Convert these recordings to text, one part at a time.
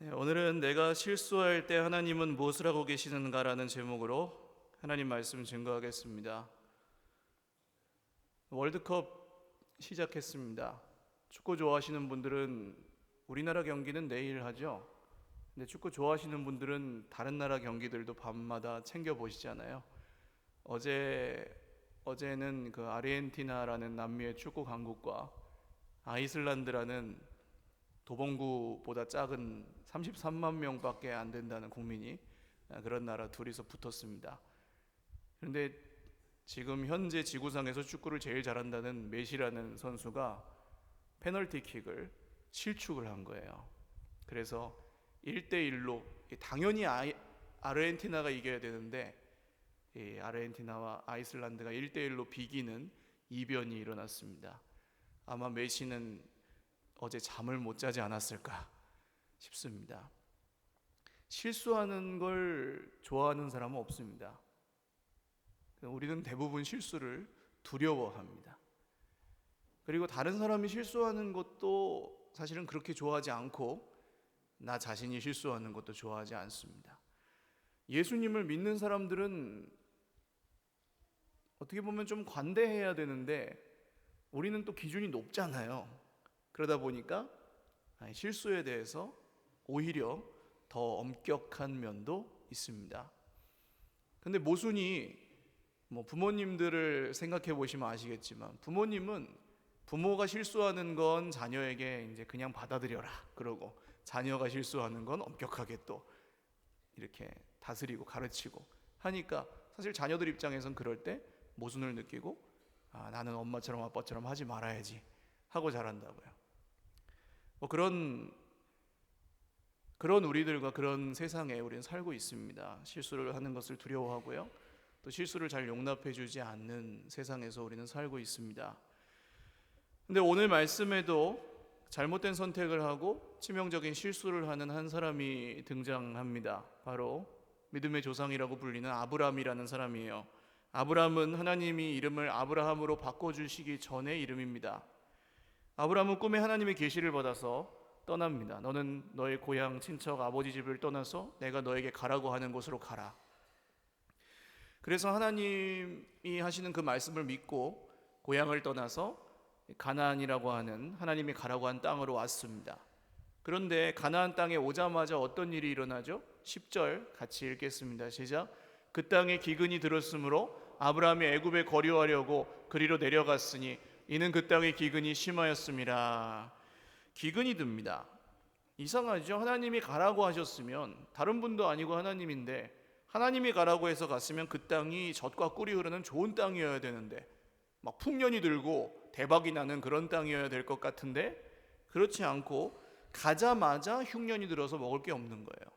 네, 오늘은 내가 실수할 때 하나님은 무엇을 하고 계시는가라는 제목으로 하나님 말씀 증거하겠습니다. 월드컵 시작했습니다. 축구 좋아하시는 분들은 우리나라 경기는 내일 하죠. 근데 축구 좋아하시는 분들은 다른 나라 경기들도 밤마다 챙겨 보시잖아요. 어제는 그 아르헨티나라는 남미의 축구 강국과 아이슬란드라는 도봉구보다 작은 33만 명밖에 안 된다는 국민이 그런 나라 둘이서 붙었습니다. 그런데 지금 현재 지구상에서 축구를 제일 잘한다는 메시라는 선수가 페널티킥을 실축을 한 거예요. 그래서 1대1로 당연히 아르헨티나가 이겨야 되는데 아르헨티나와 아이슬란드가 1대1로 비기는 이변이 일어났습니다. 아마 메시는 어제 잠을 못 자지 않았을까 싶습니다. 실수하는 걸 좋아하는 사람은 없습니다. 우리는 대부분 실수를 두려워합니다. 그리고 다른 사람이 실수하는 것도 사실은 그렇게 좋아하지 않고 나 자신이 실수하는 것도 좋아하지 않습니다. 예수님을 믿는 사람들은 어떻게 보면 좀 관대해야 되는데 우리는 또 기준이 높잖아요. 그러다 보니까 실수에 대해서 오히려 더 엄격한 면도 있습니다. 근데 모순이 부모님들을 생각해 보시면 아시겠지만 부모가 실수하는 건 자녀에게 이제 그냥 받아들여라 그러고 자녀가 실수하는 건 엄격하게 또 이렇게 다스리고 가르치고 하니까 사실 자녀들 입장에선 그럴 때 모순을 느끼고 나는 엄마처럼 아빠처럼 하지 말아야지 하고 자란다고요. 그런 우리들과 그런 세상에 우리는 살고 있습니다. 실수를 하는 것을 두려워하고요. 또 실수를 잘 용납해 주지 않는 세상에서 우리는 살고 있습니다. 근데 오늘 말씀에도 잘못된 선택을 하고 치명적인 실수를 하는 한 사람이 등장합니다. 바로 믿음의 조상이라고 불리는 아브라함이라는 사람이에요. 아브라함은 하나님이 이름을 아브라함으로 바꿔주시기 전의 이름입니다. 아브라함은 꿈에 하나님의 계시를 받아서 떠납니다. 너는 너의 고향 친척 아버지 집을 떠나서 내가 너에게 가라고 하는 곳으로 가라. 그래서 하나님이 하시는 그 말씀을 믿고 고향을 떠나서 가나안이라고 하는 하나님이 가라고 한 땅으로 왔습니다. 그런데 가나안 땅에 오자마자 어떤 일이 일어나죠? 10절 같이 읽겠습니다. 시작. 그 땅에 기근이 들었으므로 아브라함이 애굽에 거류하려고 그리로 내려갔으니 이는 그 땅의 기근이 심하였음이라. 기근이 듭니다. 이상하죠? 하나님이 가라고 하셨으면 다른 분도 아니고 하나님인데 하나님이 가라고 해서 갔으면 그 땅이 젖과 꿀이 흐르는 좋은 땅이어야 되는데 막 풍년이 들고 대박이 나는 그런 땅이어야 될 것 같은데 그렇지 않고 가자마자 흉년이 들어서 먹을 게 없는 거예요.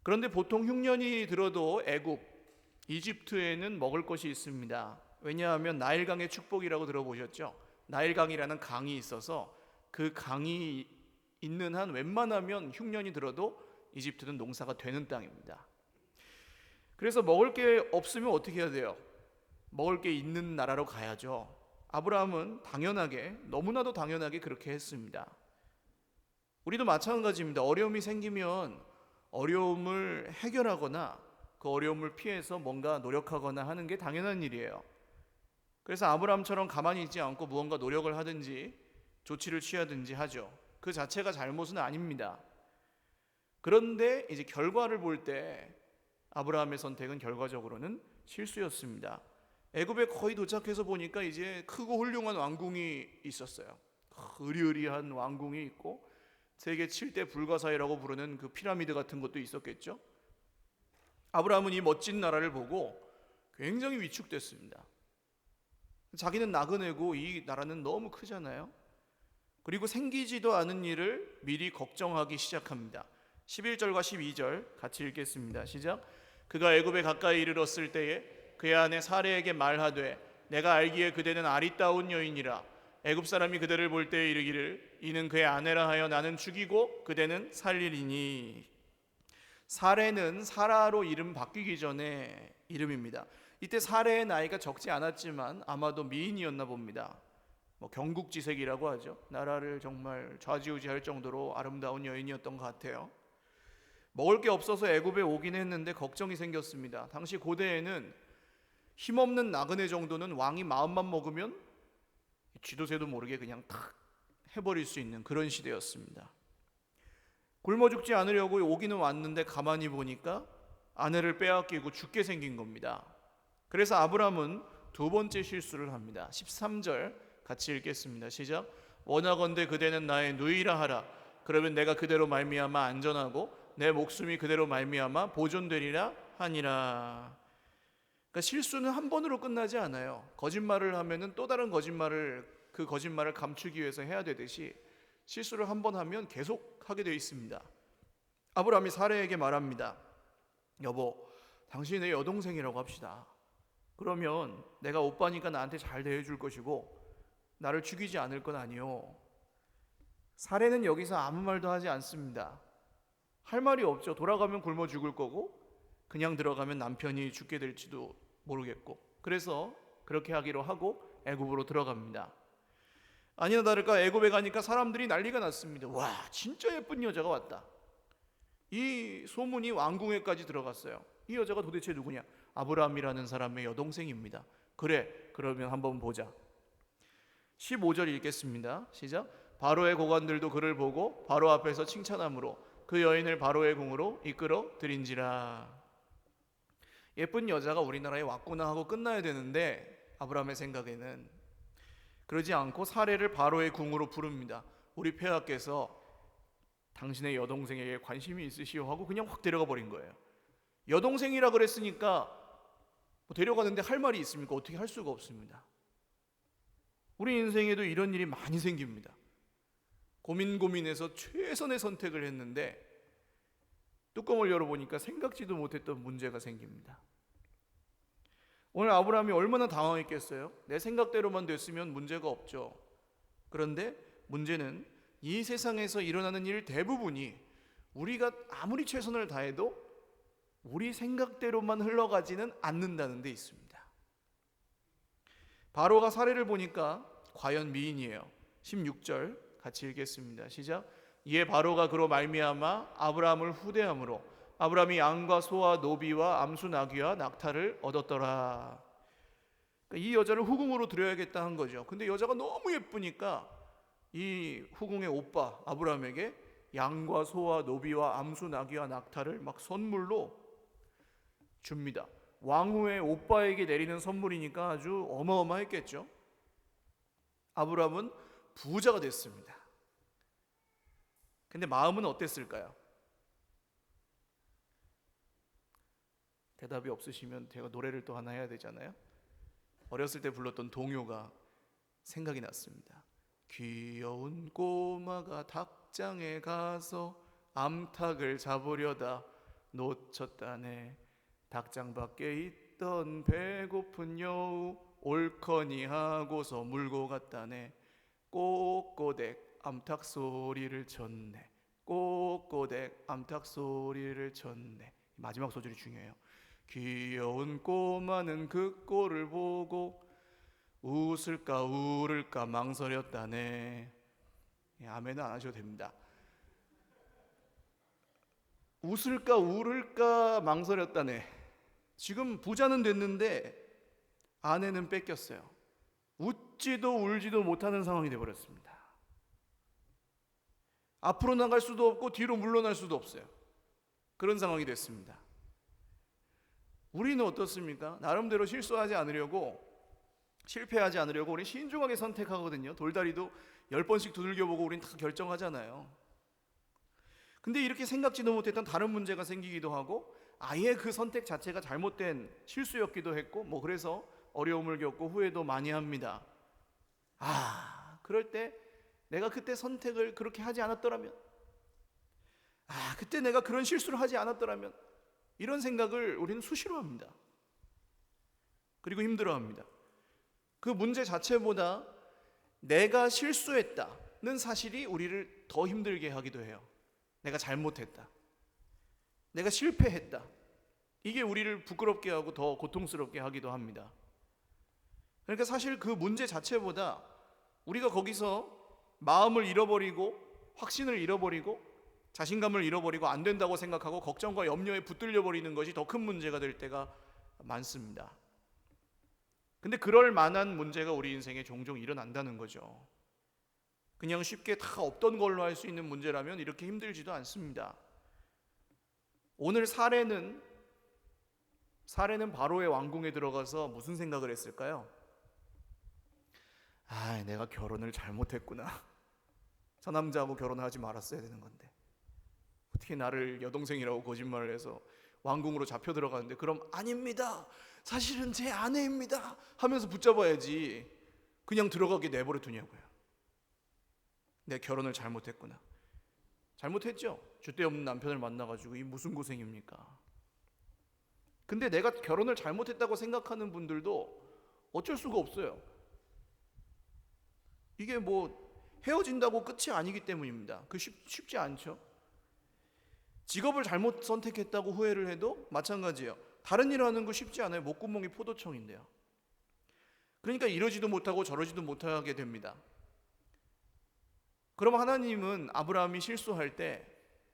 그런데 보통 흉년이 들어도 애굽, 이집트에는 먹을 것이 있습니다. 왜냐하면 나일강의 축복이라고 들어보셨죠? 나일강이라는 강이 있어서 그 강이 있는 한 웬만하면 흉년이 들어도 이집트는 농사가 되는 땅입니다. 그래서 먹을 게 없으면 어떻게 해야 돼요? 먹을 게 있는 나라로 가야죠. 아브라함은 너무나도 당연하게 그렇게 했습니다. 우리도 마찬가지입니다. 어려움이 생기면 어려움을 해결하거나 그 어려움을 피해서 뭔가 노력하거나 하는 게 당연한 일이에요. 그래서 아브라함처럼 가만히 있지 않고 무언가 노력을 하든지 조치를 취하든지 하죠. 그 자체가 잘못은 아닙니다. 그런데 이제 결과를 볼 때 아브라함의 선택은 결과적으로는 실수였습니다. 애굽에 거의 도착해서 보니까 이제 크고 훌륭한 왕궁이 있었어요. 으리으리한 왕궁이 있고 세계 7대 불가사의라고 부르는 그 피라미드 같은 것도 있었겠죠. 아브라함은 이 멋진 나라를 보고 굉장히 위축됐습니다. 자기는 나그네고 이 나라는 너무 크잖아요. 그리고 생기지도 않은 일을 미리 걱정하기 시작합니다. 11절과 12절 같이 읽겠습니다. 시작. 그가 애굽에 가까이 이르렀을 때에 그의 아내 사레에게 말하되 내가 알기에 그대는 아리따운 여인이라 애굽 사람이 그대를 볼 때에 이르기를 이는 그의 아내라 하여 나는 죽이고 그대는 살리리니. 사레는 사라로 이름 바뀌기 전에 이름입니다. 이때 사레의 나이가 적지 않았지만 아마도 미인이었나 봅니다. 뭐 경국지색이라고 하죠. 나라를 정말 좌지우지할 정도로 아름다운 여인이었던 것 같아요. 먹을 게 없어서 애굽에 오긴 했는데 걱정이 생겼습니다. 당시 고대에는 힘없는 나그네 정도는 왕이 마음만 먹으면 쥐도새도 모르게 그냥 탁 해버릴 수 있는 그런 시대였습니다. 굶어 죽지 않으려고 오기는 왔는데 가만히 보니까 아내를 빼앗기고 죽게 생긴 겁니다. 그래서 아브람은 두 번째 실수를 합니다. 13절 같이 읽겠습니다. 시작. 원하건대 그대는 나의 누이라 하라. 그러면 내가 그대로 말미암아 안전하고 내 목숨이 그대로 말미암아 보존되리라 하니라. 그러니까 실수는 한 번으로 끝나지 않아요. 거짓말을 하면은 또 다른 그 거짓말을 감추기 위해서 해야 되듯이 실수를 한 번 하면 계속 하게 되어 있습니다. 아브라함이 사레에게 말합니다. 여보, 당신이 내 여동생이라고 합시다. 그러면 내가 오빠니까 나한테 잘 대해줄 것이고 나를 죽이지 않을 건 아니요. 사레는 여기서 아무 말도 하지 않습니다. 할 말이 없죠. 돌아가면 굶어 죽을 거고 그냥 들어가면 남편이 죽게 될지도 모르겠고, 그래서 그렇게 하기로 하고 애굽으로 들어갑니다. 아니나 다를까 애굽에 가니까 사람들이 난리가 났습니다. 와, 진짜 예쁜 여자가 왔다. 이 소문이 왕궁에까지 들어갔어요. 이 여자가 도대체 누구냐? 아브라함이라는 사람의 여동생입니다. 그래, 그러면 한번 보자. 15절 읽겠습니다. 시작. 바로의 고관들도 그를 보고 바로 앞에서 칭찬함으로 그 여인을 바로의 궁으로 이끌어 들인지라. 예쁜 여자가 우리나라에 왔구나 하고 끝나야 되는데 아브라함의 생각에는 그러지 않고 사레를 바로의 궁으로 부릅니다. 우리 폐하께서 당신의 여동생에게 관심이 있으시오 하고 그냥 확 데려가 버린 거예요. 여동생이라 그랬으니까 뭐 데려가는데 할 말이 있습니까? 어떻게 할 수가 없습니다. 우리 인생에도 이런 일이 많이 생깁니다. 고민해서 최선의 선택을 했는데 뚜껑을 열어보니까 생각지도 못했던 문제가 생깁니다. 오늘 아브라함이 얼마나 당황했겠어요? 내 생각대로만 됐으면 문제가 없죠. 그런데 문제는 이 세상에서 일어나는 일 대부분이 우리가 아무리 최선을 다해도 우리 생각대로만 흘러가지는 않는다는 데 있습니다. 바로가 사례를 보니까 과연 미인이에요. 16절 같이 읽겠습니다. 시작. 이에 바로가 그로 말미암아 아브라함을 후대함으로 아브라함이 양과 소와 노비와 암수 나귀와 낙타를 얻었더라. 그러니까 이 여자를 후궁으로 들여야겠다 한 거죠. 근데 여자가 너무 예쁘니까 이 후궁의 오빠 아브라함에게 양과 소와 노비와 암수 나귀와 낙타를 막 선물로 줍니다. 왕후의 오빠에게 내리는 선물이니까 아주 어마어마했겠죠. 아브라함은 부자가 됐습니다. 근데 마음은 어땠을까요? 대답이 없으시면 제가 노래를 또 하나 해야 되잖아요. 어렸을 때 불렀던 동요가 생각이 났습니다. 귀여운 꼬마가 닭장에 가서 암탉을 잡으려다 놓쳤다네. 닭장 밖에 있던 배고픈 여우 옳거니 하고서 물고 갔다네. 꼬꼬댁 암탉 소리를 쳤네. 꼬꼬댁 암탉 소리를 쳤네. 마지막 소절이 중요해요. 귀여운 꼬마는 그 꼴을 보고 웃을까 울을까 망설였다네. 아멘은 안 하셔도 됩니다. 웃을까 울을까 망설였다네. 지금 부자는 됐는데 아내는 뺏겼어요. 웃지도 울지도 못하는 상황이 되어버렸습니다. 앞으로 나갈 수도 없고 뒤로 물러날 수도 없어요. 그런 상황이 됐습니다. 우리는 어떻습니까? 나름대로 실패하지 않으려고 우리 신중하게 선택하거든요. 돌다리도 10번씩 두들겨보고 우린 다 결정하잖아요. 근데 이렇게 생각지도 못했던 다른 문제가 생기기도 하고 아예 그 선택 자체가 잘못된 실수였기도 했고 뭐 그래서 어려움을 겪고 후회도 많이 합니다. 그럴 때 내가 그때 선택을 그렇게 하지 않았더라면, 그때 내가 그런 실수를 하지 않았더라면, 이런 생각을 우리는 수시로 합니다. 그리고 힘들어합니다. 그 문제 자체보다 내가 실수했다는 사실이 우리를 더 힘들게 하기도 해요. 내가 잘못했다, 내가 실패했다, 이게 우리를 부끄럽게 하고 더 고통스럽게 하기도 합니다. 그러니까 사실 그 문제 자체보다 우리가 거기서 마음을 잃어버리고 확신을 잃어버리고 자신감을 잃어버리고 안 된다고 생각하고 걱정과 염려에 붙들려 버리는 것이 더 큰 문제가 될 때가 많습니다. 근데 그럴 만한 문제가 우리 인생에 종종 일어난다는 거죠. 그냥 쉽게 다 없던 걸로 할 수 있는 문제라면 이렇게 힘들지도 않습니다. 오늘 사례는 바로의 왕궁에 들어가서 무슨 생각을 했을까요? 내가 결혼을 잘못했구나. 저 남자하고 결혼하지 말았어야 되는 건데 어떻게 나를 여동생이라고 거짓말을 해서 왕궁으로 잡혀 들어가는데, 그럼 아닙니다, 사실은 제 아내입니다 하면서 붙잡아야지 그냥 들어가게 내버려 두냐고요. 내 결혼을 잘못했구나. 잘못했죠. 줏대 없는 남편을 만나가지고 이 무슨 고생입니까? 근데 내가 결혼을 잘못했다고 생각하는 분들도 어쩔 수가 없어요. 이게 헤어진다고 끝이 아니기 때문입니다. 쉽지 않죠. 직업을 잘못 선택했다고 후회를 해도 마찬가지예요. 다른 일 하는 거 쉽지 않아요. 목구멍이 포도청인데요. 그러니까 이러지도 못하고 저러지도 못하게 됩니다. 그럼 하나님은 아브라함이 실수할 때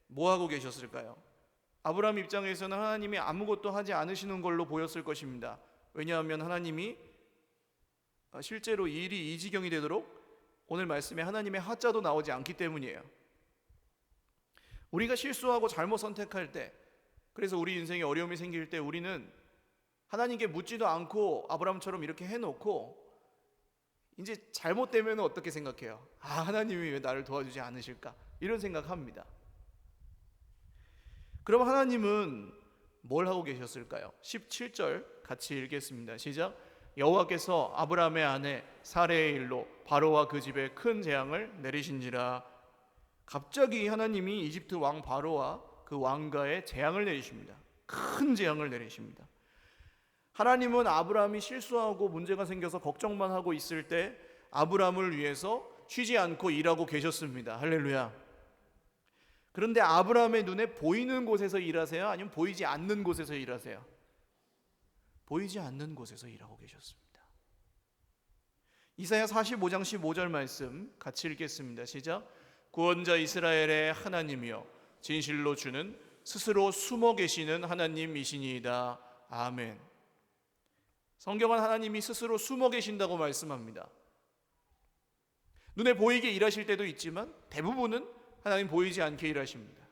뭐 하고 계셨을까요? 아브라함 입장에서는 하나님이 아무것도 하지 않으시는 걸로 보였을 것입니다. 왜냐하면 하나님이 실제로 일이 이 지경이 되도록 오늘 말씀에 하나님의 하자도 나오지 않기 때문이에요. 우리가 실수하고 잘못 선택할 때, 그래서 우리 인생에 어려움이 생길 때 우리는 하나님께 묻지도 않고 아브라함처럼 이렇게 해놓고 이제 잘못되면 어떻게 생각해요? 하나님이 왜 나를 도와주지 않으실까? 이런 생각합니다. 그럼 하나님은 뭘 하고 계셨을까요? 17절 같이 읽겠습니다. 시작. 여호와께서 아브라함의 아내 사레의 일로 바로와 그 집에 큰 재앙을 내리신지라. 갑자기 하나님이 이집트 왕 바로와 그 왕가에 재앙을 내리십니다. 큰 재앙을 내리십니다. 하나님은 아브라함이 실수하고 문제가 생겨서 걱정만 하고 있을 때 아브라함을 위해서 쉬지 않고 일하고 계셨습니다. 할렐루야. 그런데 아브라함의 눈에 보이는 곳에서 일하세요? 아니면 보이지 않는 곳에서 일하세요? 보이지 않는 곳에서 일하고 계셨습니다. 이사야 45장 15절 말씀 같이 읽겠습니다. 시작. 구원자 이스라엘의 하나님이여 진실로 주는 스스로 숨어 계시는 하나님이시니이다. 아멘. 성경은 하나님이 스스로 숨어 계신다고 말씀합니다. 눈에 보이게 일하실 때도 있지만 대부분은 하나님 보이지 않게 일하십니다.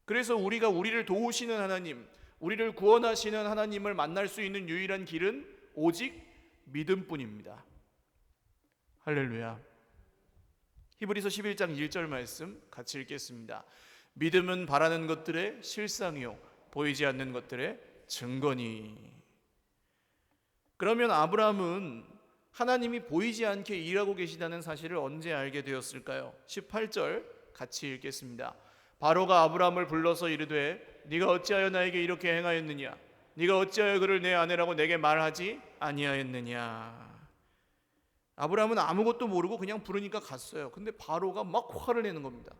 그래서 우리가 우리를 도우시는 하나님, 우리를 구원하시는 하나님을 만날 수 있는 유일한 길은 오직 믿음뿐입니다. 할렐루야. 히브리서 11장 1절 말씀 같이 읽겠습니다. 믿음은 바라는 것들의 실상이요 보이지 않는 것들의 증거니. 그러면 아브라함은 하나님이 보이지 않게 일하고 계시다는 사실을 언제 알게 되었을까요? 18절 같이 읽겠습니다. 바로가 아브라함을 불러서 이르되 네가 어찌하여 나에게 이렇게 행하였느냐? 네가 어찌하여 그를 내 아내라고 내게 말하지 아니하였느냐? 아브라함은 아무것도 모르고 그냥 부르니까 갔어요. 근데 바로가 막 화를 내는 겁니다.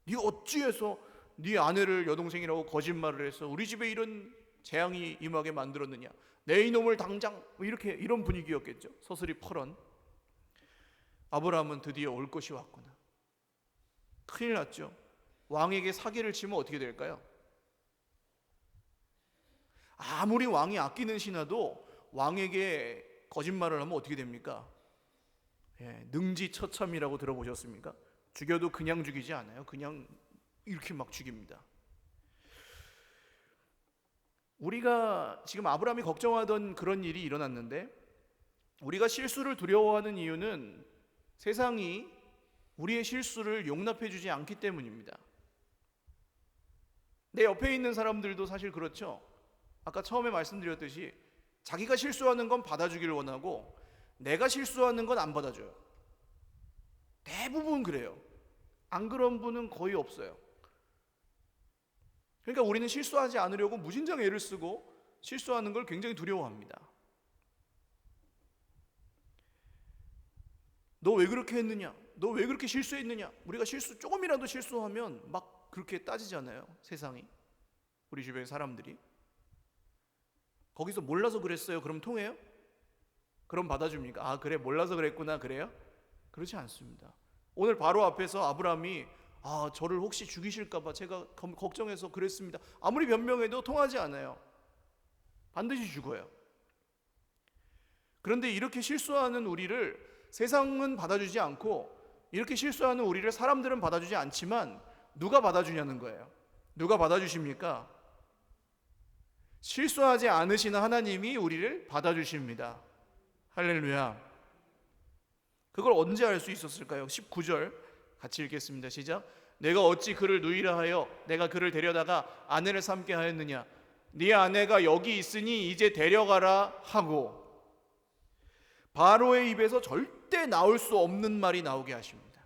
네가 어찌해서 네 아내를 여동생이라고 거짓말을 해서 우리 집에 이런 재앙이 임하게 만들었느냐? 내 이놈을 당장, 이런 분위기였겠죠. 서슬이 펄은. 아브라함은 드디어 올 것이 왔구나. 큰일 났죠. 왕에게 사기를 치면 어떻게 될까요? 아무리 왕이 아끼는 신하도 왕에게 거짓말을 하면 어떻게 됩니까? 능지처참이라고 들어보셨습니까? 죽여도 그냥 죽이지 않아요. 그냥 이렇게 막 죽입니다. 우리가 지금 아브라함이 걱정하던 그런 일이 일어났는데, 우리가 실수를 두려워하는 이유는 세상이 우리의 실수를 용납해 주지 않기 때문입니다. 내 옆에 있는 사람들도 사실 그렇죠. 아까 처음에 말씀드렸듯이 자기가 실수하는 건 받아주기를 원하고 내가 실수하는 건 안 받아줘요. 대부분 그래요. 안 그런 분은 거의 없어요. 그러니까 우리는 실수하지 않으려고 무진장 애를 쓰고 실수하는 걸 굉장히 두려워합니다. 너 왜 그렇게 했느냐? 너 왜 그렇게 실수했느냐? 우리가 조금이라도 실수하면 막 그렇게 따지잖아요. 세상이, 우리 주변 사람들이. 거기서 몰라서 그랬어요. 그럼 통해요? 그럼 받아줍니까? 아, 그래, 몰라서 그랬구나, 그래요? 그렇지 않습니다. 오늘 바로 앞에서 아브라함이 저를 혹시 죽이실까봐 제가 걱정해서 그랬습니다. 아무리 변명해도 통하지 않아요. 반드시 죽어요. 그런데 이렇게 실수하는 우리를 세상은 받아주지 않고, 이렇게 실수하는 우리를 사람들은 받아주지 않지만 누가 받아주냐는 거예요. 누가 받아주십니까? 실수하지 않으시는 하나님이 우리를 받아주십니다. 할렐루야. 그걸 언제 알 수 있었을까요? 19절 같이 읽겠습니다. 시작. 내가 어찌 그를 누이라 하여 내가 그를 데려다가 아내를 삼게 하였느냐. 네 아내가 여기 있으니 이제 데려가라 하고, 바로의 입에서 절대 나올 수 없는 말이 나오게 하십니다.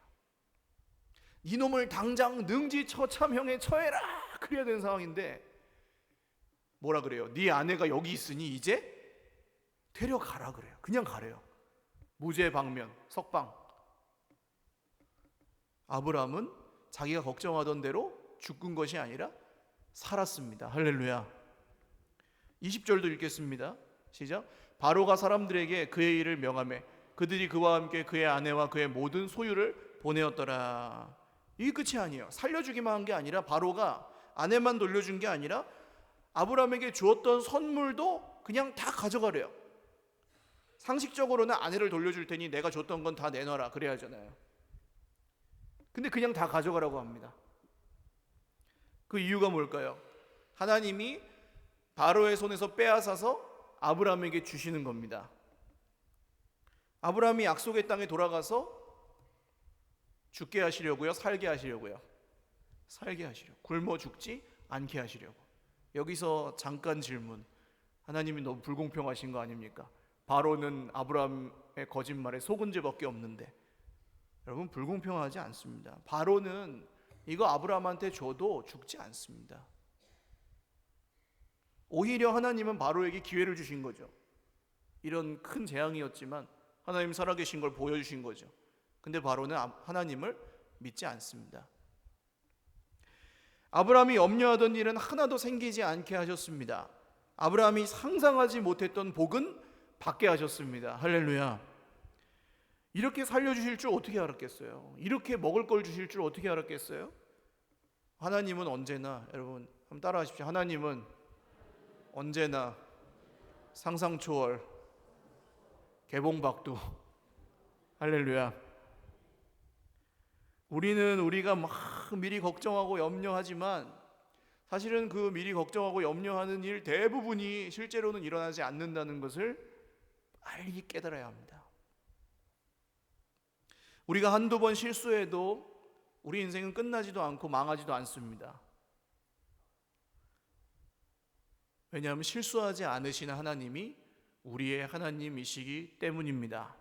이놈을 당장 능지처참형에 처해라, 그래야 되는 상황인데 뭐라 그래요? 네 아내가 여기 있으니 이제 데려가라 그래요. 그냥 가래요. 무죄방면, 석방. 아브라함은 자기가 걱정하던 대로 죽은 것이 아니라 살았습니다. 할렐루야. 20절도 읽겠습니다. 시작. 바로가 사람들에게 그의 일을 명하매 그들이 그와 함께 그의 아내와 그의 모든 소유를 보내었더라. 이게 끝이 아니에요. 살려주기만 한 게 아니라 바로가 아내만 돌려준 게 아니라 아브라함에게 주었던 선물도 그냥 다 가져가래요. 상식적으로는 아내를 돌려줄 테니 내가 줬던 건 다 내놔라 그래야 하잖아요. 근데 그냥 다 가져가라고 합니다. 그 이유가 뭘까요? 하나님이 바로의 손에서 빼앗아서 아브라함에게 주시는 겁니다. 아브라함이 약속의 땅에 돌아가서 죽게 하시려고요? 살게 하시려고요? 살게 하시려고. 굶어 죽지 않게 하시려고. 여기서 잠깐 질문. 하나님이 너무 불공평하신 거 아닙니까? 바로는 아브라함의 거짓말에 속은 죄밖에 없는데. 여러분, 불공평하지 않습니다. 바로는 이거 아브라함한테 줘도 죽지 않습니다. 오히려 하나님은 바로에게 기회를 주신 거죠. 이런 큰 재앙이었지만 하나님 살아계신 걸 보여주신 거죠. 근데 바로는 하나님을 믿지 않습니다. 아브라함이 염려하던 일은 하나도 생기지 않게 하셨습니다. 아브라함이 상상하지 못했던 복은 받게 하셨습니다. 할렐루야. 이렇게 살려주실 줄 어떻게 알았겠어요? 이렇게 먹을 걸 주실 줄 어떻게 알았겠어요? 하나님은 언제나, 여러분 한번 따라하십시오. 하나님은 언제나 상상 초월, 개봉박두. 할렐루야. 우리는 우리가 막 미리 걱정하고 염려하지만 사실은 그 미리 걱정하고 염려하는 일 대부분이 실제로는 일어나지 않는다는 것을 빨리 깨달아야 합니다. 우리가 한두 번 실수해도 우리 인생은 끝나지도 않고 망하지도 않습니다. 왜냐하면 실수하지 않으시는 하나님이 우리의 하나님이시기 때문입니다.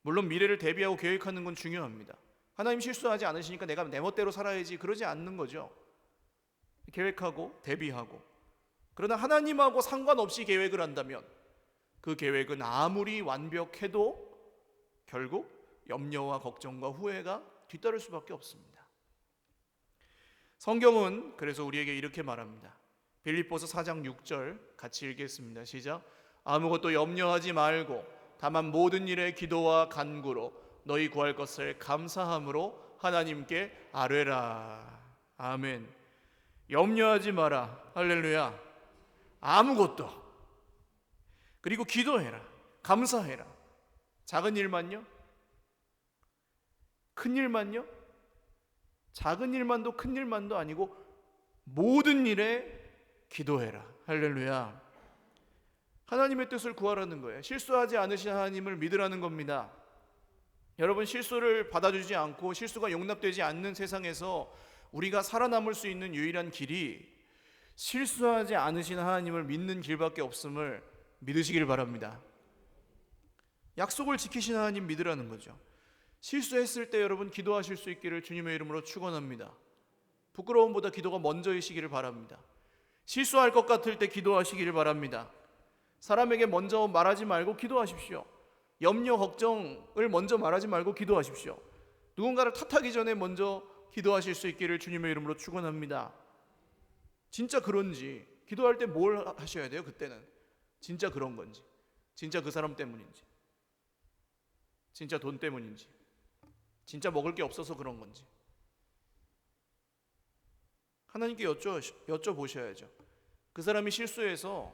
물론 미래를 대비하고 계획하는 건 중요합니다. 하나님 실수하지 않으시니까 내가 내 멋대로 살아야지 그러지 않는 거죠. 계획하고 대비하고. 그러나 하나님하고 상관없이 계획을 한다면 그 계획은 아무리 완벽해도 결국 염려와 걱정과 후회가 뒤따를 수밖에 없습니다. 성경은 그래서 우리에게 이렇게 말합니다. 빌립보서 4장 6절 같이 읽겠습니다. 시작. 아무것도 염려하지 말고 다만 모든 일에 기도와 간구로 너희 구할 것을 감사함으로 하나님께 아뢰라. 아멘. 염려하지 마라. 할렐루야. 아무것도. 그리고 기도해라. 감사해라. 작은 일만요? 큰 일만요? 작은 일만도 큰 일만도 아니고 모든 일에 기도해라. 할렐루야. 하나님의 뜻을 구하라는 거예요. 실수하지 않으신 하나님을 믿으라는 겁니다. 여러분, 실수를 받아주지 않고 실수가 용납되지 않는 세상에서 우리가 살아남을 수 있는 유일한 길이 실수하지 않으신 하나님을 믿는 길밖에 없음을 믿으시길 바랍니다. 약속을 지키신 하나님 믿으라는 거죠. 실수했을 때 여러분 기도하실 수 있기를 주님의 이름으로 축원합니다. 부끄러움보다 기도가 먼저이시기를 바랍니다. 실수할 것 같을 때 기도하시기를 바랍니다. 사람에게 먼저 말하지 말고 기도하십시오. 염려, 걱정을 먼저 말하지 말고 기도하십시오. 누군가를 탓하기 전에 먼저 기도하실 수 있기를 주님의 이름으로 축원합니다. 진짜 그런지, 기도할 때 뭘 하셔야 돼요? 그때는 진짜 그런 건지. 진짜 그 사람 때문인지, 진짜 돈 때문인지, 진짜 먹을 게 없어서 그런 건지 하나님께 여쭤보셔야죠. 그 사람이 실수해서,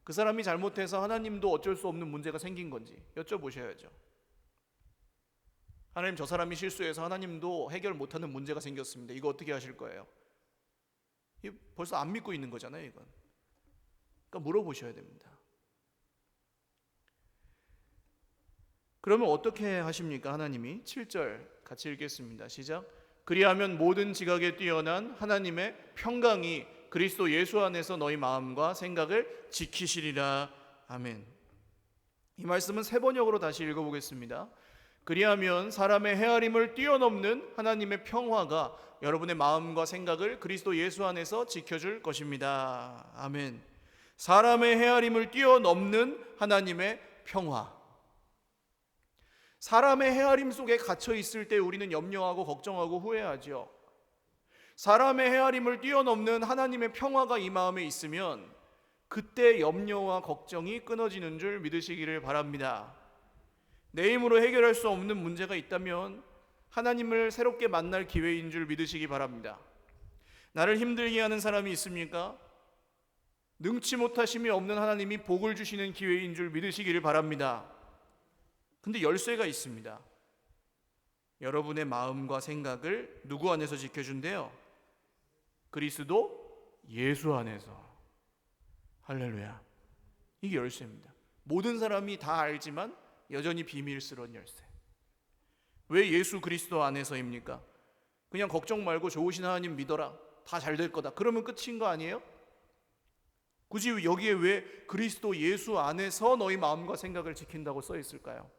그 사람이 잘못해서 하나님도 어쩔 수 없는 문제가 생긴 건지 여쭤보셔야죠. 하나님, 저 사람이 실수해서 하나님도 해결 못하는 문제가 생겼습니다. 이거 어떻게 하실 거예요? 벌써 안 믿고 있는 거잖아요, 이건. 그러니까 물어보셔야 됩니다. 그러면 어떻게 하십니까, 하나님이? 7절 같이 읽겠습니다. 시작. 그리하면 모든 지각에 뛰어난 하나님의 평강이 그리스도 예수 안에서 너희 마음과 생각을 지키시리라. 아멘. 이 말씀은 세 번역으로 다시 읽어보겠습니다. 그리하면 사람의 헤아림을 뛰어넘는 하나님의 평화가 여러분의 마음과 생각을 그리스도 예수 안에서 지켜줄 것입니다. 아멘. 사람의 헤아림을 뛰어넘는 하나님의 평화. 사람의 헤아림 속에 갇혀 있을 때 우리는 염려하고 걱정하고 후회하죠. 사람의 헤아림을 뛰어넘는 하나님의 평화가 이 마음에 있으면 그때 염려와 걱정이 끊어지는 줄 믿으시기를 바랍니다. 내 힘으로 해결할 수 없는 문제가 있다면 하나님을 새롭게 만날 기회인 줄 믿으시기 바랍니다. 나를 힘들게 하는 사람이 있습니까? 능치 못하심이 없는 하나님이 복을 주시는 기회인 줄 믿으시기를 바랍니다. 근데 열쇠가 있습니다. 여러분의 마음과 생각을 누구 안에서 지켜준대요? 그리스도 예수 안에서. 할렐루야. 이게 열쇠입니다. 모든 사람이 다 알지만 여전히 비밀스러운 열쇠. 왜 예수 그리스도 안에서입니까? 그냥 걱정 말고 좋으신 하나님 믿어라, 다 잘 될 거다, 그러면 끝인 거 아니에요? 굳이 여기에 왜 그리스도 예수 안에서 너희 마음과 생각을 지킨다고 써 있을까요?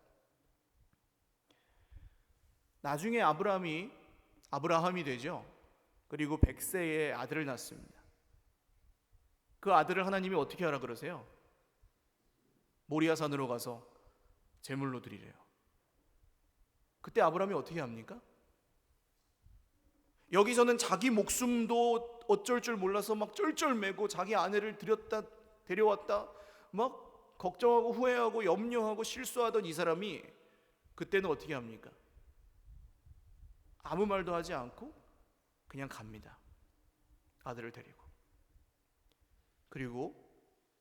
나중에 아브라함이 되죠. 그리고 100세에 아들을 낳습니다. 그 아들을 하나님이 어떻게 하라 그러세요? 모리아산으로 가서 제물로 드리래요. 그때 아브라함이 어떻게 합니까? 여기서는 자기 목숨도 어쩔 줄 몰라서 막 쩔쩔매고 자기 아내를 데려왔다 막 걱정하고 후회하고 염려하고 실수하던 이 사람이 그때는 어떻게 합니까? 아무 말도 하지 않고 그냥 갑니다. 아들을 데리고. 그리고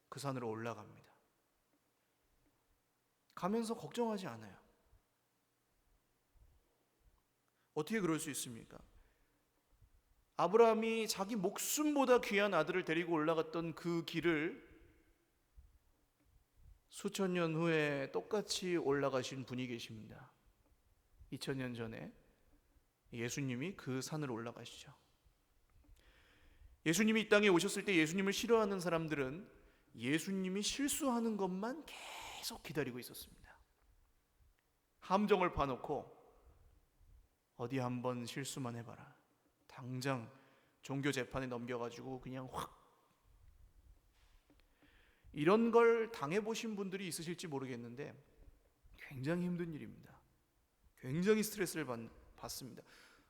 그 산으로 올라갑니다. 가면서 걱정하지 않아요. 어떻게 그럴 수 있습니까? 아브라함이 자기 목숨보다 귀한 아들을 데리고 올라갔던 그 길을 수천 년 후에 똑같이 올라가신 분이 계십니다. 2000년 전에 예수님이 그 산을 올라가시죠. 예수님이 이 땅에 오셨을 때 예수님을 싫어하는 사람들은 예수님이 실수하는 것만 계속 기다리고 있었습니다. 함정을 파놓고 어디 한번 실수만 해봐라, 당장 종교 재판에 넘겨가지고 그냥 확. 이런 걸 당해보신 분들이 있으실지 모르겠는데 굉장히 힘든 일입니다. 굉장히 스트레스를 받습니다.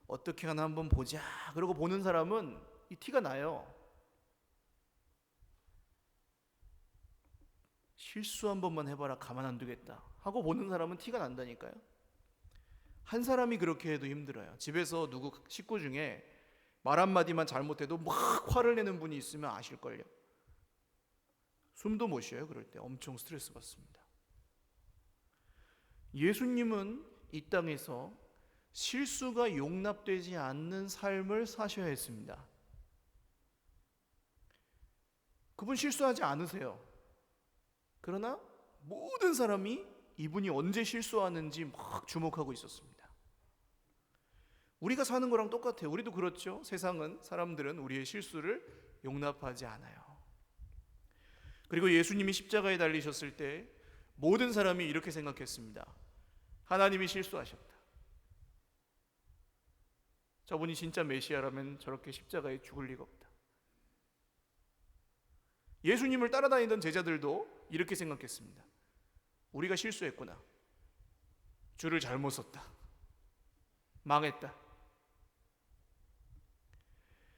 어떻게 하나 한번 보자 그러고 보는 사람은 이 티가 나요. 실수 한 번만 해봐라, 가만 안 두겠다 하고 보는 사람은 티가 난다니까요. 한 사람이 그렇게 해도 힘들어요. 집에서 누구 식구 중에 말 한마디만 잘못해도 막 화를 내는 분이 있으면 아실걸요. 숨도 못 쉬어요. 그럴 때 엄청 스트레스 받습니다. 예수님은 이 땅에서 실수가 용납되지 않는 삶을 사셔야 했습니다. 그분 실수하지 않으세요. 그러나 모든 사람이 이분이 언제 실수하는지 막 주목하고 있었습니다. 우리가 사는 거랑 똑같아요. 우리도 그렇죠. 사람들은 우리의 실수를 용납하지 않아요. 그리고 예수님이 십자가에 달리셨을 때 모든 사람이 이렇게 생각했습니다. 하나님이 실수하셨다. 저분이 진짜 메시아라면 저렇게 십자가에 죽을 리가 없다. 예수님을 따라다니던 제자들도 이렇게 생각했습니다. 우리가 실수했구나. 줄을 잘못 섰다. 망했다.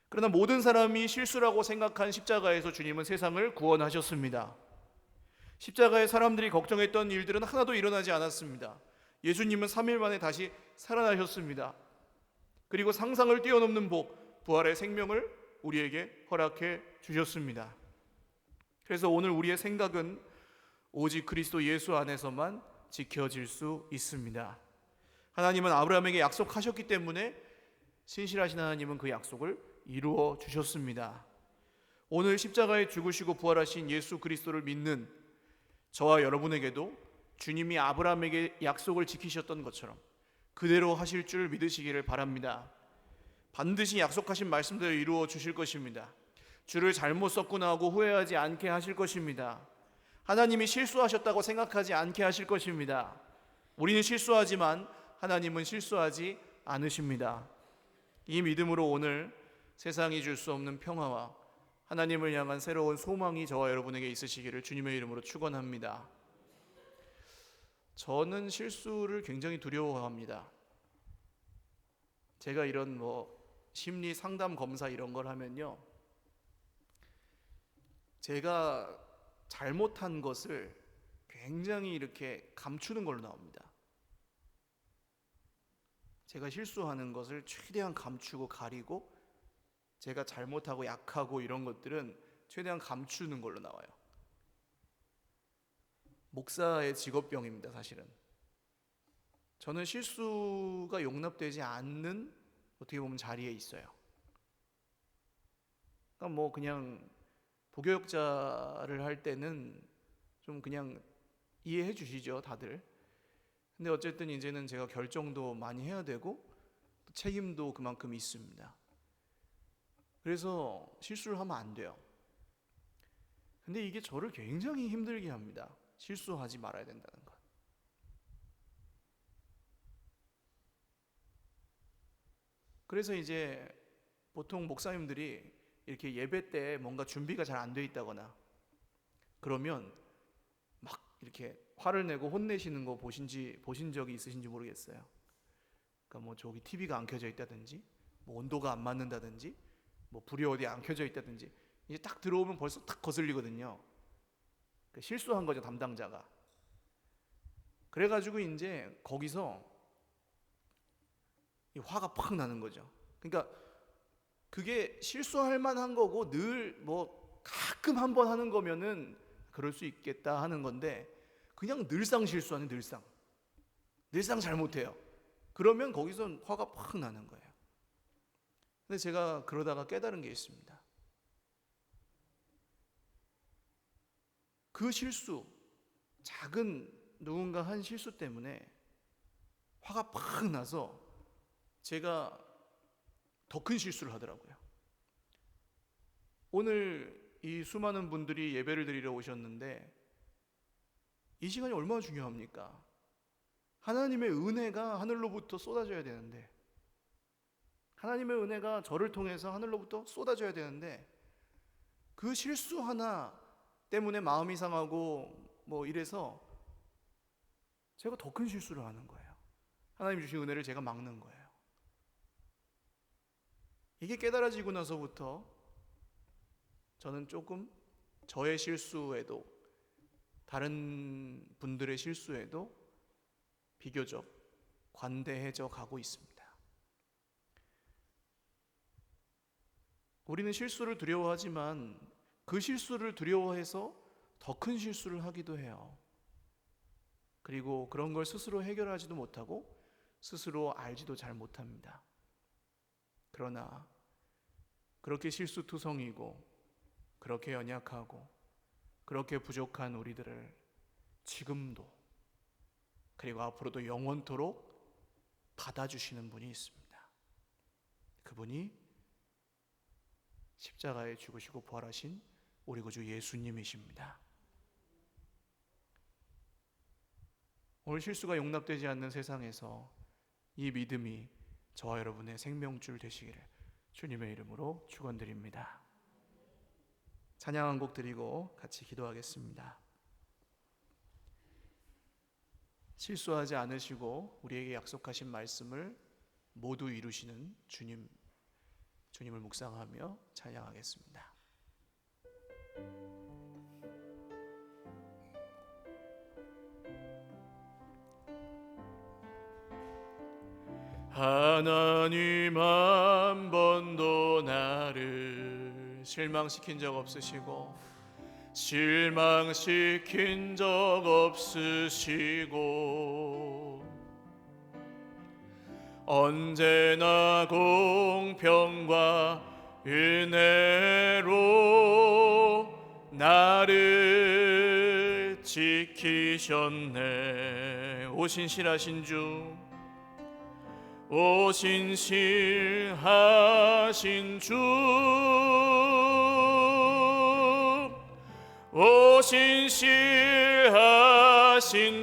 그러나 모든 사람이 실수라고 생각한 십자가에서 주님은 세상을 구원하셨습니다. 십자가에 사람들이 걱정했던 일들은 하나도 일어나지 않았습니다. 예수님은 3일 만에 다시 살아나셨습니다. 그리고 상상을 뛰어넘는 복, 부활의 생명을 우리에게 허락해 주셨습니다. 그래서 오늘 우리의 생각은 오직 그리스도 예수 안에서만 지켜질 수 있습니다. 하나님은 아브라함에게 약속하셨기 때문에 신실하신 하나님은 그 약속을 이루어 주셨습니다. 오늘 십자가에 죽으시고 부활하신 예수 그리스도를 믿는 저와 여러분에게도 주님이 아브라함에게 약속을 지키셨던 것처럼 그대로 하실 줄 믿으시기를 바랍니다. 반드시 약속하신 말씀대로 이루어 주실 것입니다. 주를 잘못 썼구나 하고 후회하지 않게 하실 것입니다. 하나님이 실수하셨다고 생각하지 않게 하실 것입니다. 우리는 실수하지만 하나님은 실수하지 않으십니다. 이 믿음으로 오늘 세상이 줄 수 없는 평화와 하나님을 향한 새로운 소망이 저와 여러분에게 있으시기를 주님의 이름으로 축원합니다. 저는 실수를 굉장히 두려워합니다. 제가 이런 심리 상담 검사 이런 걸 하면요, 제가 잘못한 것을 굉장히 이렇게 감추는 걸로 나옵니다. 제가 실수하는 것을 최대한 감추고 가리고, 제가 잘못하고 약하고 이런 것들은 최대한 감추는 걸로 나와요. 목사의 직업병입니다, 사실은. 저는 실수가 용납되지 않는 어떻게 보면 자리에 있어요. 그러니까 그냥 부교육자를 할 때는 좀 그냥 이해해 주시죠, 다들. 근데 어쨌든 이제는 제가 결정도 많이 해야 되고 또 책임도 그만큼 있습니다. 그래서 실수를 하면 안 돼요. 근데 이게 저를 굉장히 힘들게 합니다. 실수하지 말아야 된다는 것. 그래서 이제 보통 목사님들이 이렇게 예배 때 뭔가 준비가 잘 안 돼 있다거나 그러면 막 이렇게 화를 내고 혼내시는 거 보신 적이 있으신지 모르겠어요. 그러니까 저기 TV가 안 켜져 있다든지, 온도가 안 맞는다든지, 불이 어디 안 켜져 있다든지, 이제 딱 들어오면 벌써 딱 거슬리거든요. 그러니까 실수한 거죠, 담당자가. 그래가지고 이제 거기서 화가 팍 나는 거죠. 그러니까 그게 실수할 만한 거고 늘 가끔 한번 하는 거면은 그럴 수 있겠다 하는 건데, 그냥 늘상 실수하는, 늘상 잘못해요. 그러면 거기서 화가 팍 나는 거예요. 근데 제가 그러다가 깨달은 게 있습니다. 그 실수, 작은 누군가 한 실수 때문에 화가 팍 나서 제가 더 큰 실수를 하더라고요. 오늘 이 수많은 분들이 예배를 드리러 오셨는데 이 시간이 얼마나 중요합니까? 하나님의 은혜가 하늘로부터 쏟아져야 되는데, 하나님의 은혜가 저를 통해서 하늘로부터 쏟아져야 되는데, 그 실수 하나 때문에 마음이 상하고 이래서 제가 더 큰 실수를 하는 거예요. 하나님 주신 은혜를 제가 막는 거예요. 이게 깨달아지고 나서부터 저는 조금 저의 실수에도, 다른 분들의 실수에도 비교적 관대해져 가고 있습니다. 우리는 실수를 두려워하지만 그 실수를 두려워해서 더 큰 실수를 하기도 해요. 그리고 그런 걸 스스로 해결하지도 못하고 스스로 알지도 잘 못합니다. 그러나 그렇게 실수투성이고 그렇게 연약하고 그렇게 부족한 우리들을 지금도 그리고 앞으로도 영원토록 받아주시는 분이 있습니다. 그분이 십자가에 죽으시고 부활하신 우리 구주 예수님이십니다. 오늘 실수가 용납되지 않는 세상에서 이 믿음이 저와 여러분의 생명줄 되시기를 주님의 이름으로 축원드립니다. 찬양 한 곡 드리고 같이 기도하겠습니다. 실수하지 않으시고 우리에게 약속하신 말씀을 모두 이루시는 주님을 묵상하며 찬양하겠습니다. 하나님 한 번도 나를 실망시킨 적 없으시고 실망시킨 적 없으시고 언제나 공평과 은혜로 나를 지키셨네. 오 신실하신 주, 오 신실하신 주, 오 신실하신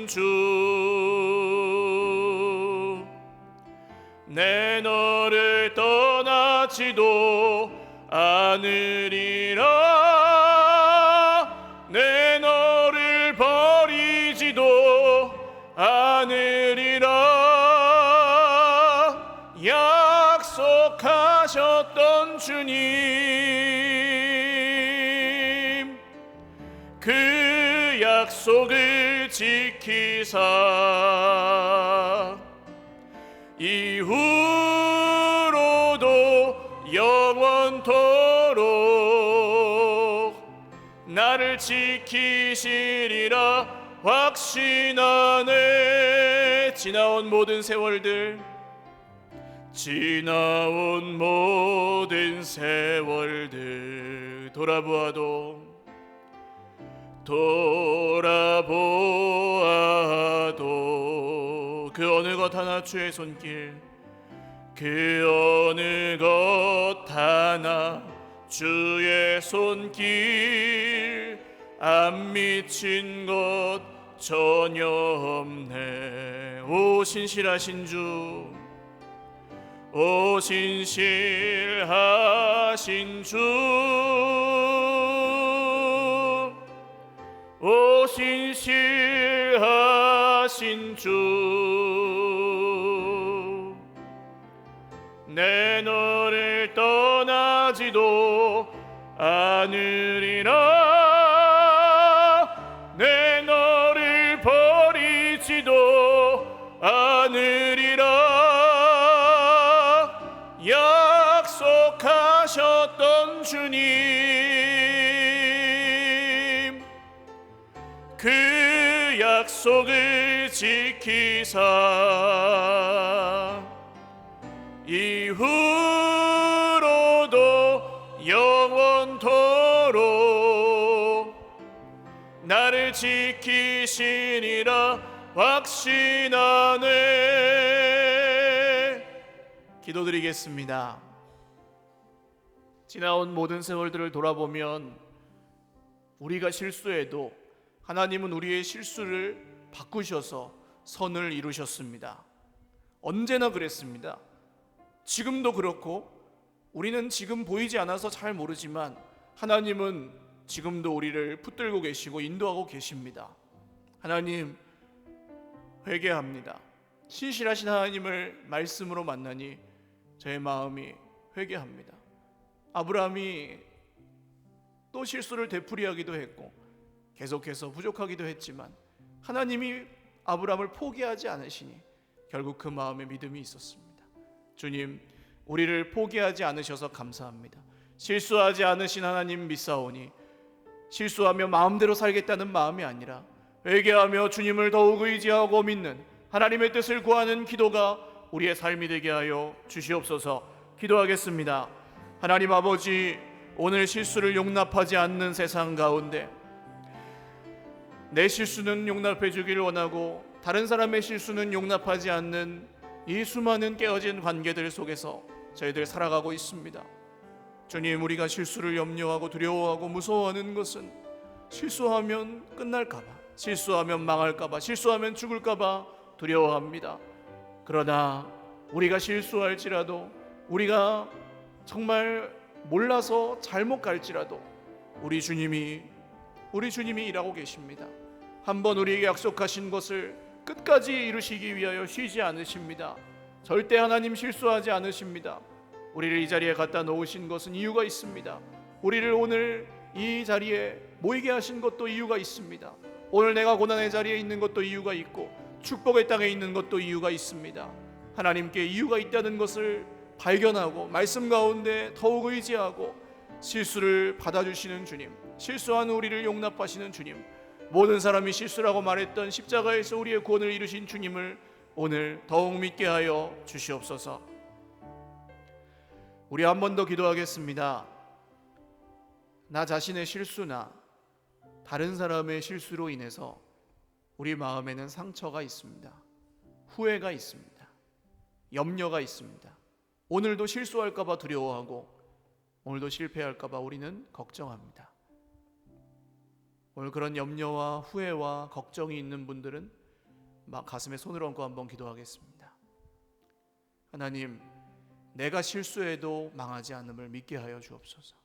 주, 내 너를 떠나지도 않으리라, 내 너를 버리지도 않으리라 약속하셨던 주님, 그 약속을 지키사 이후로도 영원토록 나를 지키시리라 확신하네. 지나온 모든 세월들, 지나온 모든 세월들 돌아보아도 그 어느 것 하나 주의 손길, 그 어느 것 하나 주의 손길 안 미친 것 전혀 없네. 오 신실하신 주, 오 신실하신 주, 오 신실하신 주, 내 너를 떠나지도 않으리라, 내 너를 버리지도 않으리라 약속하셨던 주님, 그 약속을 지키사 이후로도 영원토록 나를 지키시니라 확신하네. 기도드리겠습니다. 지나온 모든 세월들을 돌아보면 우리가 실수해도 하나님은 우리의 실수를 바꾸셔서 선을 이루셨습니다. 언제나 그랬습니다. 지금도 그렇고, 우리는 지금 보이지 않아서 잘 모르지만 하나님은 지금도 우리를 붙들고 계시고 인도하고 계십니다. 하나님, 회개합니다. 신실하신 하나님을 말씀으로 만나니 저의 마음이 회개합니다. 아브라함이 또 실수를 되풀이하기도 했고 계속해서 부족하기도 했지만 하나님이 아브라함을 포기하지 않으시니 결국 그 마음에 믿음이 있었습니다. 주님, 우리를 포기하지 않으셔서 감사합니다. 실수하지 않으신 하나님 믿사오니 실수하며 마음대로 살겠다는 마음이 아니라 회개하며 주님을 더욱 의지하고 믿는 하나님의 뜻을 구하는 기도가 우리의 삶이 되게 하여 주시옵소서. 기도하겠습니다. 하나님 아버지, 오늘 실수를 용납하지 않는 세상 가운데 내 실수는 용납해 주기를 원하고 다른 사람의 실수는 용납하지 않는 이 수많은 깨어진 관계들 속에서 저희들 살아가고 있습니다. 주님, 우리가 실수를 염려하고 두려워하고 무서워하는 것은 실수하면 끝날까봐, 실수하면 망할까봐, 실수하면 죽을까봐 두려워합니다. 그러나 우리가 실수할지라도, 우리가 정말 몰라서 잘못 갈지라도 우리 주님이 일하고 계십니다. 한번 우리에게 약속하신 것을 끝까지 이루시기 위하여 쉬지 않으십니다. 절대 하나님 실수하지 않으십니다. 우리를 이 자리에 갖다 놓으신 것은 이유가 있습니다. 우리를 오늘 이 자리에 모이게 하신 것도 이유가 있습니다. 오늘 내가 고난의 자리에 있는 것도 이유가 있고 축복의 땅에 있는 것도 이유가 있습니다. 하나님께 이유가 있다는 것을 발견하고 말씀 가운데 더욱 의지하고 실수를 받아주시는 주님, 실수한 우리를 용납하시는 주님, 모든 사람이 실수라고 말했던 십자가에서 우리의 구원을 이루신 주님을 오늘 더욱 믿게 하여 주시옵소서. 우리 한 번 더 기도하겠습니다. 나 자신의 실수나 다른 사람의 실수로 인해서 우리 마음에는 상처가 있습니다. 후회가 있습니다. 염려가 있습니다. 오늘도 실수할까 봐 두려워하고 오늘도 실패할까 봐 우리는 걱정합니다. 오늘 그런 염려와 후회와 걱정이 있는 분들은 막 가슴에 손을 얹고 한번 기도하겠습니다. 하나님, 내가 실수해도 망하지 않음을 믿게 하여 주옵소서.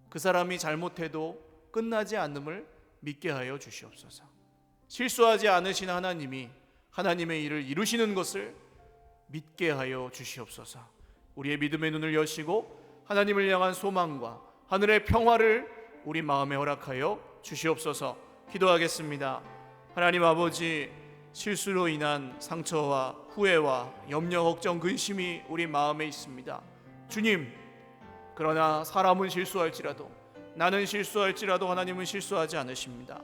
그 사람이 잘못해도 끝나지 않음을 믿게 하여 주시옵소서. 실수하지 않으신 하나님이 하나님의 일을 이루시는 것을 믿게 하여 주시옵소서. 우리의 믿음의 눈을 여시고 하나님을 향한 소망과 하늘의 평화를 우리 마음에 허락하여 주시옵소서. 기도하겠습니다. 하나님 아버지, 실수로 인한 상처와 후회와 염려, 걱정, 근심이 우리 마음에 있습니다. 주님, 그러나 사람은 실수할지라도, 나는 실수할지라도 하나님은 실수하지 않으십니다.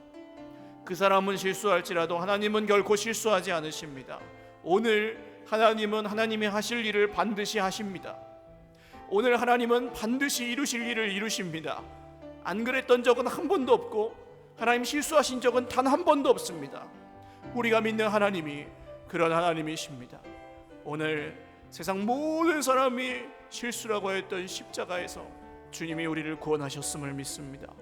그 사람은 실수할지라도 하나님은 결코 실수하지 않으십니다. 오늘 하나님은 하나님이 하실 일을 반드시 하십니다. 오늘 하나님은 반드시 이루실 일을 이루십니다. 안 그랬던 적은 한 번도 없고 하나님 실수하신 적은 단 한 번도 없습니다. 우리가 믿는 하나님이 그런 하나님이십니다. 오늘 세상 모든 사람이 실수라고 했던 십자가에서 주님이 우리를 구원하셨음을 믿습니다.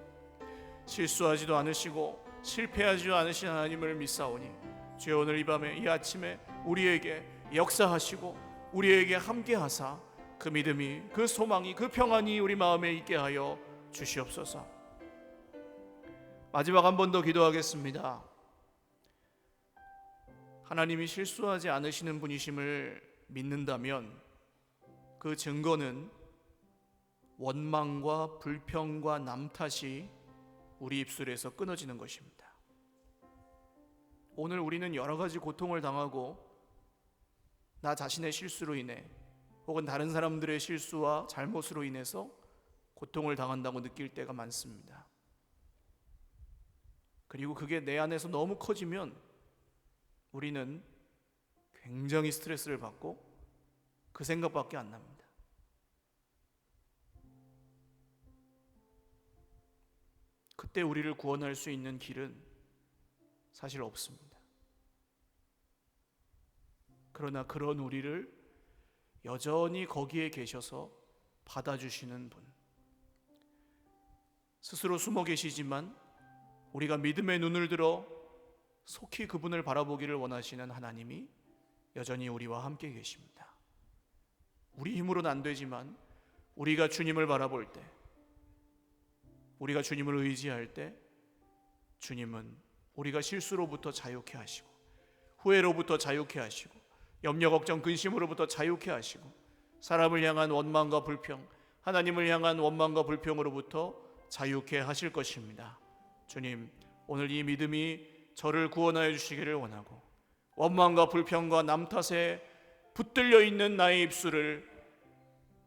실수하지도 않으시고 실패하지도 않으신 하나님을 믿사오니 주여, 오늘 이 밤에 이 아침에 우리에게 역사하시고 우리에게 함께하사 그 믿음이, 그 소망이, 그 평안이 우리 마음에 있게 하여 주시옵소서. 마지막 한 번 더 기도하겠습니다. 하나님이 실수하지 않으시는 분이심을 믿는다면 그 증거는 원망과 불평과 남 탓이 우리 입술에서 끊어지는 것입니다. 오늘 우리는 여러 가지 고통을 당하고 나 자신의 실수로 인해 혹은 다른 사람들의 실수와 잘못으로 인해서 고통을 당한다고 느낄 때가 많습니다. 그리고 그게 내 안에서 너무 커지면 우리는 굉장히 스트레스를 받고 그 생각밖에 안 납니다. 그때 우리를 구원할 수 있는 길은 사실 없습니다. 그러나 그런 우리를 여전히 거기에 계셔서 받아주시는 분, 스스로 숨어 계시지만 우리가 믿음의 눈을 들어 속히 그분을 바라보기를 원하시는 하나님이 여전히 우리와 함께 계십니다. 우리 힘으로는 안 되지만 우리가 주님을 바라볼 때, 우리가 주님을 의지할 때 주님은 우리가 실수로부터 자유케 하시고 후회로부터 자유케 하시고 염려, 걱정, 근심으로부터 자유케 하시고 사람을 향한 원망과 불평, 하나님을 향한 원망과 불평으로부터 자유케 하실 것입니다. 주님, 오늘 이 믿음이 저를 구원하여 주시기를 원하고 원망과 불평과 남 탓에 붙들려 있는 나의 입술을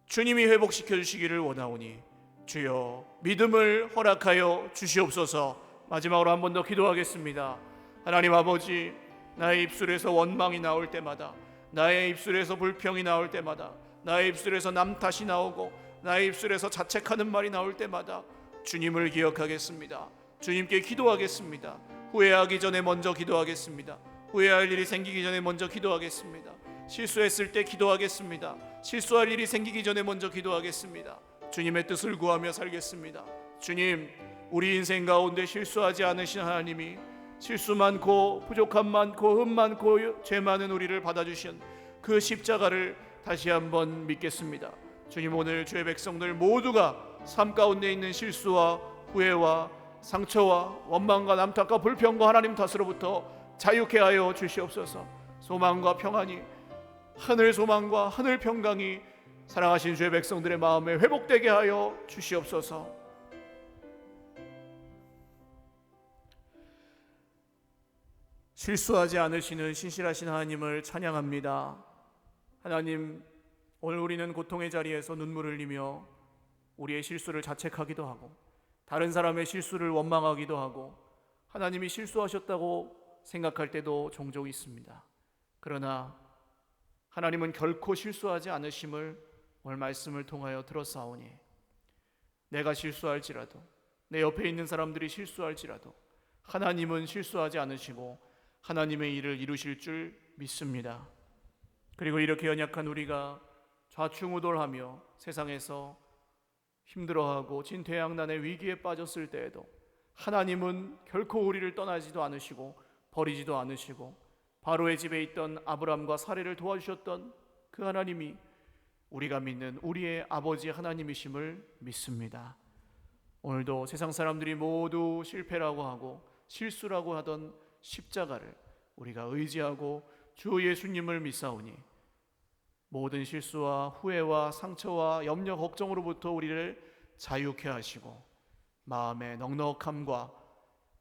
주님이 회복시켜 주시기를 원하오니 주여, 믿음을 허락하여 주시옵소서. 마지막으로 한 번 더 기도하겠습니다. 하나님 아버지, 나의 입술에서 원망이 나올 때마다, 나의 입술에서 불평이 나올 때마다, 나의 입술에서 남 탓이 나오고 나의 입술에서 자책하는 말이 나올 때마다 주님을 기억하겠습니다. 주님께 기도하겠습니다. 후회하기 전에 먼저 기도하겠습니다. 후회할 일이 생기기 전에 먼저 기도하겠습니다. 실수했을 때 기도하겠습니다. 실수할 일이 생기기 전에 먼저 기도하겠습니다. 주님의 뜻을 구하며 살겠습니다. 주님, 우리 인생 가운데 실수하지 않으신 하나님이 실수 많고 부족함 많고 흠 많고 죄 많은 우리를 받아주신 그 십자가를 다시 한번 믿겠습니다. 주님, 오늘 주의 백성들 모두가 삶 가운데 있는 실수와 후회와 상처와 원망과 남 탓과 불평과 하나님 탓으로부터 자유케 하여 주시옵소서. 소망과 평안이, 하늘 소망과 하늘 평강이 사랑하신 주의 백성들의 마음에 회복되게 하여 주시옵소서. 실수하지 않으시는 신실하신 하나님을 찬양합니다. 하나님, 오늘 우리는 고통의 자리에서 눈물을 흘리며 우리의 실수를 자책하기도 하고 다른 사람의 실수를 원망하기도 하고 하나님이 실수하셨다고 생각할 때도 종종 있습니다. 그러나 하나님은 결코 실수하지 않으심을 오늘 말씀을 통하여 들었사오니 내가 실수할지라도 내 옆에 있는 사람들이 실수할지라도 하나님은 실수하지 않으시고 하나님의 일을 이루실 줄 믿습니다. 그리고 이렇게 연약한 우리가 좌충우돌하며 세상에서 힘들어하고 진퇴양난의 위기에 빠졌을 때에도 하나님은 결코 우리를 떠나지도 않으시고 버리지도 않으시고 바로의 집에 있던 아브람과 사례를 도와주셨던 그 하나님이 우리가 믿는 우리의 아버지 하나님이심을 믿습니다. 오늘도 세상 사람들이 모두 실패라고 하고 실수라고 하던 십자가를 우리가 의지하고 주 예수님을 믿사오니 모든 실수와 후회와 상처와 염려 걱정으로부터 우리를 자유케 하시고 마음의 넉넉함과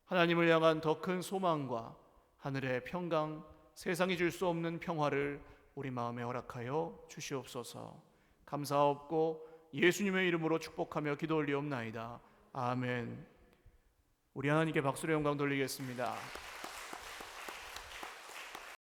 하나님을 향한 더 큰 소망과 하늘의 평강, 세상이 줄 수 없는 평화를 우리 마음에 허락하여 주시옵소서. 감사하옵고 예수님의 이름으로 축복하며 기도 올리옵나이다. 아멘. 우리 하나님께 박수로 영광 돌리겠습니다.